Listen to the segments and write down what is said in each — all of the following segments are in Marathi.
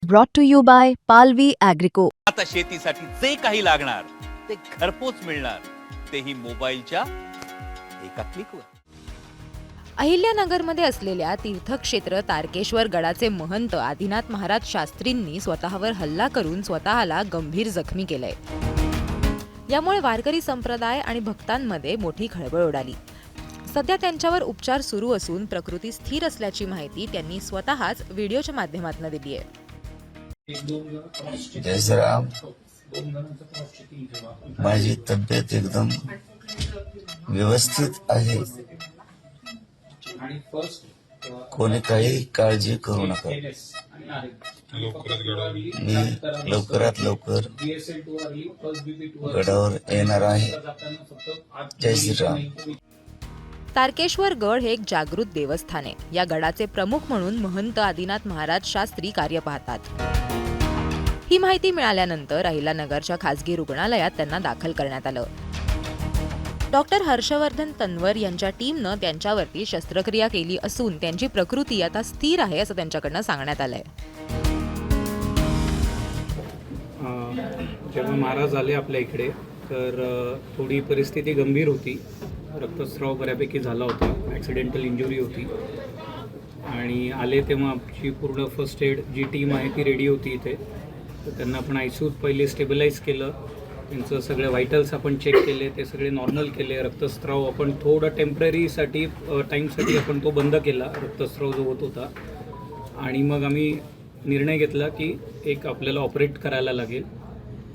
brought to you by Palvi Agrico. आता शेतीसाठी जे काही लागणार ते घरपोच मिळणार, तेही मोबाईलच्या एका क्लिकवर. अहिल्यानगरमध्ये असलेल्या तीर्थक्षेत्र तारकेश्वर गडाचे महंत आदिनाथ महाराज शास्त्रींनी स्वतःवर हल्ला करून स्वतःला गंभीर जखमी केलंय. यामुळे वारकरी संप्रदाय आणि भक्तांमध्ये मोठी खळबळ उडाली. सध्या त्यांच्यावर उपचार सुरू असून प्रकृती स्थिर असल्याची माहिती त्यांनी स्वतःच व्हिडिओच्या माध्यमातून दिली आहे. जय श्रीराम. माझी तब्येत एकदम व्यवस्थित आहे. कोणी काही काळजी करू नका. मी लवकरात लवकर गडावर येणार आहे. जय श्रीराम. तारकेश्वर गड हे एक जागृत देवस्थान आहे. या गडाचे प्रमुख म्हणून महंत आदिनाथ महाराज शास्त्री कार्य पाहतात. ही माहिती मिळाल्यानंतर अहिल्यानगरच्या खासगी रुग्णालयात त्यांना दाखल करण्यात आलं. डॉक्टर हर्षवर्धन तन्वर यांच्या टीमनं त्यांच्यावरती शस्त्रक्रिया केली असून त्यांची प्रकृती आता स्थिर आहे असं त्यांच्याकडनं सांगण्यात आलंय. जेव्हा महाराज आले आपल्या इकडे तर थोडी परिस्थिती गंभीर होती. रक्तस्राव बऱ्यापैकी झाला होता, ॲक्सिडेंटल इंजुरी होती आणि आले तेव्हा आमची पूर्ण फर्स्ट एड जी टीम आहे ती रेडी होती इथे. तर त्यांना आपण ICUत पहिले स्टेबिलाईज केलं. त्यांचं सगळे व्हायटल्स आपण चेक केले, ते सगळे नॉर्मल केले. रक्तस्राव आपण थोडं टेम्पररीसाठी टाईमसाठी आपण तो बंद केला, रक्तस्राव जो होत होता. आणि मग आम्ही निर्णय घेतला की एक आपल्याला ऑपरेट करायला लागेल.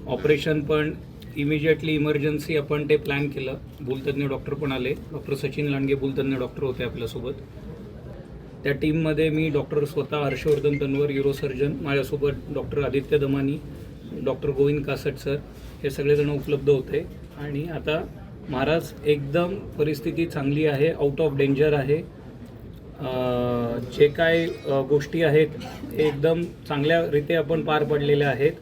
ऑपरेशन पण इमिजिएटली इमर्जन्सी आपण ते प्लॅन केलं. भूलतज्ञ डॉक्टर पण आले. डॉक्टर सचिन लांडगे भूलतज्ञ डॉक्टर होते आपल्यासोबत. त्या टीममध्ये मी डॉक्टर स्वतः हर्षवर्धन तन्वर न्यूरोसर्जन, माझ्यासोबत doctor Aditya Damani, doctor Govind caste sir, हे सगळेजण उपलब्ध होते. आणि आता महाराज एकदम परिस्थिती चांगली आहे, आउट ऑफ डेंजर आहे. जे काय गोष्टी आहेत ते एकदम चांगल्यारीते आपण पार पडलेल्या आहेत.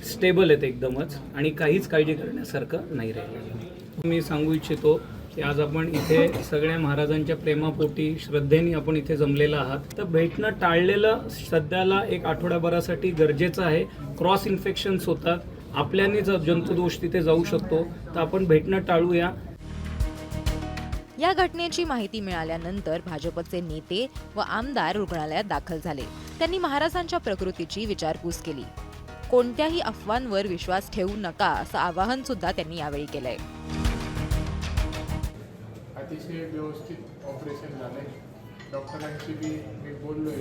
स्टेबल आहेत एकदमच आणि काहीच काळजी करण्यासारखं नाही राहिलेलं. मी सांगू इच्छितो की आज आपण इथे सगळ्या महाराजांच्या प्रेमापोटी श्रद्धेने आपण इथे जमलेलं आहात. तर भेटणं टाळलेलं सध्याला एक आठवड्याभरासाठी गरजेचं आहे. क्रॉस इन्फेक्शन्स होतात, आपल्याने जर जंतुदोष तिथे जाऊ शकतो, तर आपण भेटणं टाळूया. या घटनेची माहिती मिळाल्यानंतर भाजपचे नेते व आमदार रुग्णालयात दाखल झाले. त्यांनी महाराजांच्या प्रकृतीची विचारपूस केली. कोणत्याही अफवांवर विश्वास ठेवू नका असं आवाहन सुद्धा त्यांनी यावेळी केलंय. अतिशय व्यवस्थित ऑपरेशन झालंय. डॉक्टरांशी बी मी बोललोय.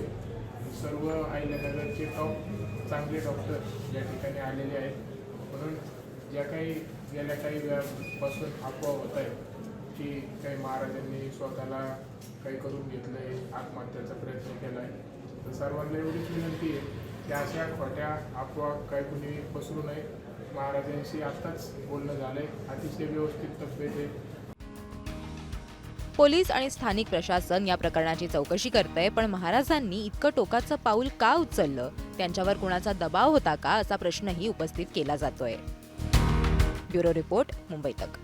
सर्व अहिल्यानगरचे टॉप चांगले डॉक्टर या ठिकाणी आलेले आहेत. म्हणून ज्या काही गेल्या काही वेळापासून अफवा होत आहे की काही महाराजांनी स्वतःला काही करून घेतलं आहे, आत्महत्याचा प्रयत्न केला आहे, तर सर्वांना एवढीच विनंती आहे की अशा खोट्या अफवा काही कुणी पसरू नये. महाराजांशी आत्ताच बोलणं झालं आहे. अतिशय व्यवस्थित तब्येत आहे. पोलीस आणि स्थानिक प्रशासन या प्रकरणाची चौकशी करतंय. पण महाराजांनी इतकं टोकाचं पाऊल का उचललं, त्यांच्यावर कुणाचा दबाव होता का असा प्रश्नही उपस्थित केला जातोय. ब्युरो रिपोर्ट, मुंबई तक.